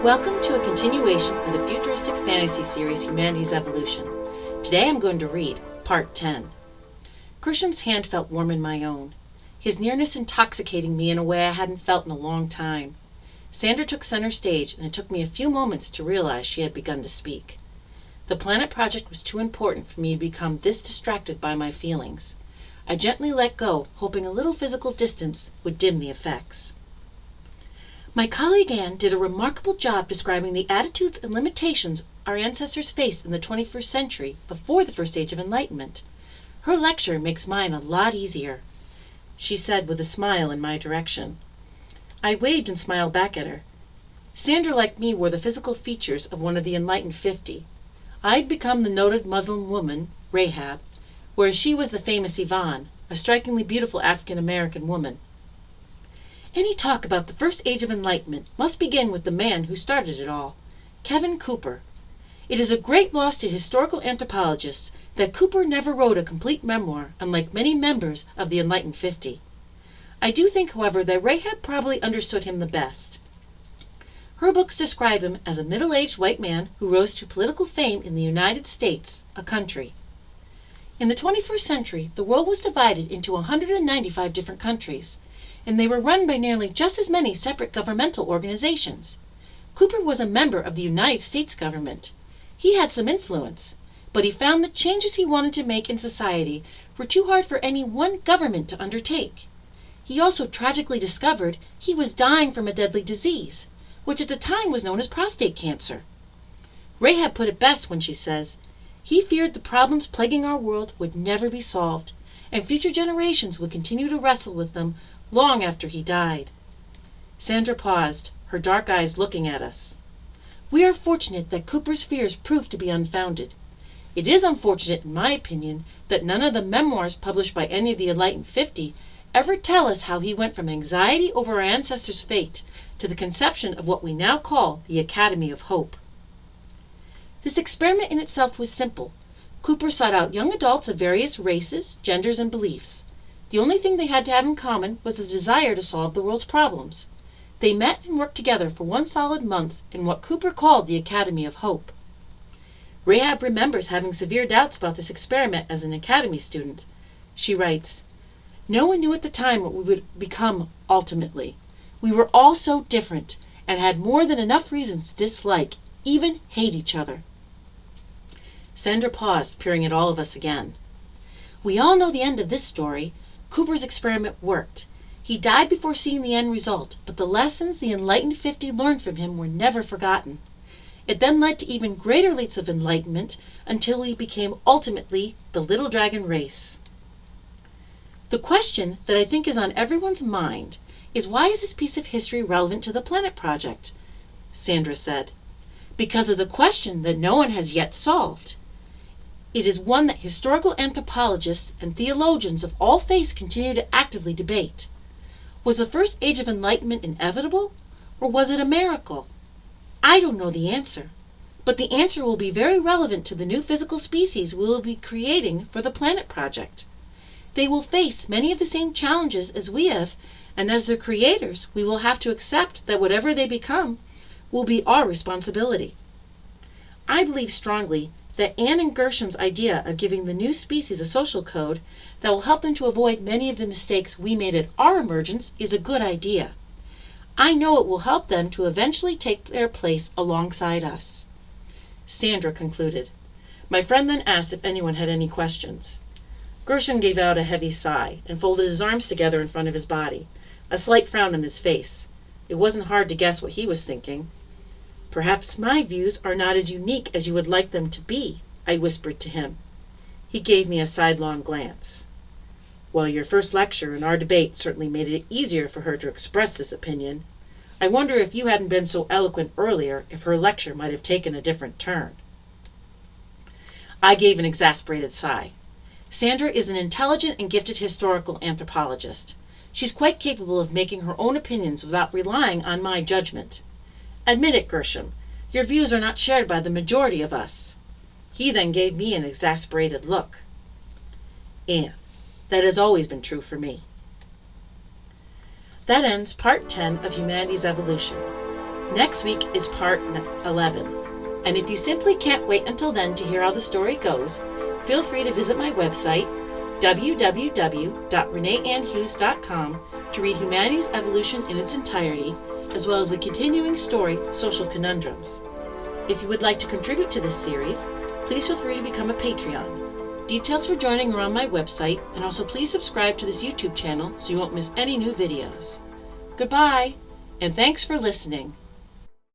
Welcome to a continuation of the futuristic fantasy series Humanity's Evolution. Today I'm going to read Part 10. Gershom's hand felt warm in my own, his nearness intoxicating me in a way I hadn't felt in a long time. Sandra took center stage, and it took me a few moments to realize she had begun to speak. The planet project was too important for me to become this distracted by my feelings. I gently let go, hoping a little physical distance would dim the effects. My colleague Anne did a remarkable job describing the attitudes and limitations our ancestors faced in the 21st century before the first age of Enlightenment. Her lecture makes mine a lot easier, she said with a smile in my direction. I waved and smiled back at her. Sandra, like me, wore the physical features of one of the Enlightened 50. I'd become the noted Muslim woman, Rahab, whereas she was the famous Yvonne, a strikingly beautiful African-American woman. Any talk about the first age of enlightenment must begin with the man who started it all, Kevin Cooper. It is a great loss to historical anthropologists that Cooper never wrote a complete memoir, unlike many members of the Enlightened 50. I do think, however, that Rahab probably understood him the best. Her books describe him as a middle-aged white man who rose to political fame in the United States, a country. In the 21st century, the world was divided into 195 different countries, and they were run by nearly just as many separate governmental organizations. Cooper was a member of the United States government. He had some influence, but he found that changes he wanted to make in society were too hard for any one government to undertake. He also tragically discovered he was dying from a deadly disease, which at the time was known as prostate cancer. Rahab put it best when she says, "He feared the problems plaguing our world would never be solved, and future generations would continue to wrestle with them long after he died." Sandra paused, her dark eyes looking at us. We are fortunate that Cooper's fears proved to be unfounded. It is unfortunate, in my opinion, that none of the memoirs published by any of the Enlightened 50 ever tell us how he went from anxiety over our ancestors' fate to the conception of what we now call the Academy of Hope. This experiment in itself was simple. Cooper sought out young adults of various races, genders, and beliefs. The only thing they had to have in common was the desire to solve the world's problems. They met and worked together for one solid month in what Cooper called the Academy of Hope. Rahab remembers having severe doubts about this experiment as an academy student. She writes, "No one knew at the time what we would become ultimately. We were all so different and had more than enough reasons to dislike, even hate each other." Sandra paused, peering at all of us again. We all know the end of this story. Cooper's experiment worked. He died before seeing the end result, but the lessons the Enlightened 50 learned from him were never forgotten. It then led to even greater leaps of enlightenment until we became ultimately the Little Dragon race. The question that I think is on everyone's mind is, why is this piece of history relevant to the Planet Project? Sandra said, "Because of the question that no one has yet solved. It is one that historical anthropologists and theologians of all faiths continue to actively debate. Was the first age of enlightenment inevitable, or was it a miracle? I don't know the answer, but the answer will be very relevant to the new physical species we will be creating for the Planet Project. They will face many of the same challenges as we have, and as their creators, we will have to accept that whatever they become will be our responsibility." I believe strongly that Anne and Gershom's idea of giving the new species a social code that will help them to avoid many of the mistakes we made at our emergence is a good idea. I know it will help them to eventually take their place alongside us. Sandra concluded. My friend then asked if anyone had any questions. Gershom gave out a heavy sigh and folded his arms together in front of his body, a slight frown on his face. It wasn't hard to guess what he was thinking. "Perhaps my views are not as unique as you would like them to be," I whispered to him. He gave me a sidelong glance. "Well, your first lecture and our debate certainly made it easier for her to express this opinion. I wonder if you hadn't been so eloquent earlier, if her lecture might have taken a different turn." I gave an exasperated sigh. Sandra is an intelligent and gifted historical anthropologist. She's quite capable of making her own opinions without relying on my judgment. Admit it, Gershom, your views are not shared by the majority of us. He then gave me an exasperated look. Anne, that has always been true for me. That ends Part 10 of Humanity's Evolution. Next week is part 11, and if you simply can't wait until then to hear how the story goes, feel free to visit my website, www.reneeannhughes.com, to read Humanity's Evolution in its entirety, as well as the continuing story, Social Conundrums. If you would like to contribute to this series, please feel free to become a Patreon. Details for joining are on my website, and also please subscribe to this YouTube channel so you won't miss any new videos. Goodbye, and thanks for listening.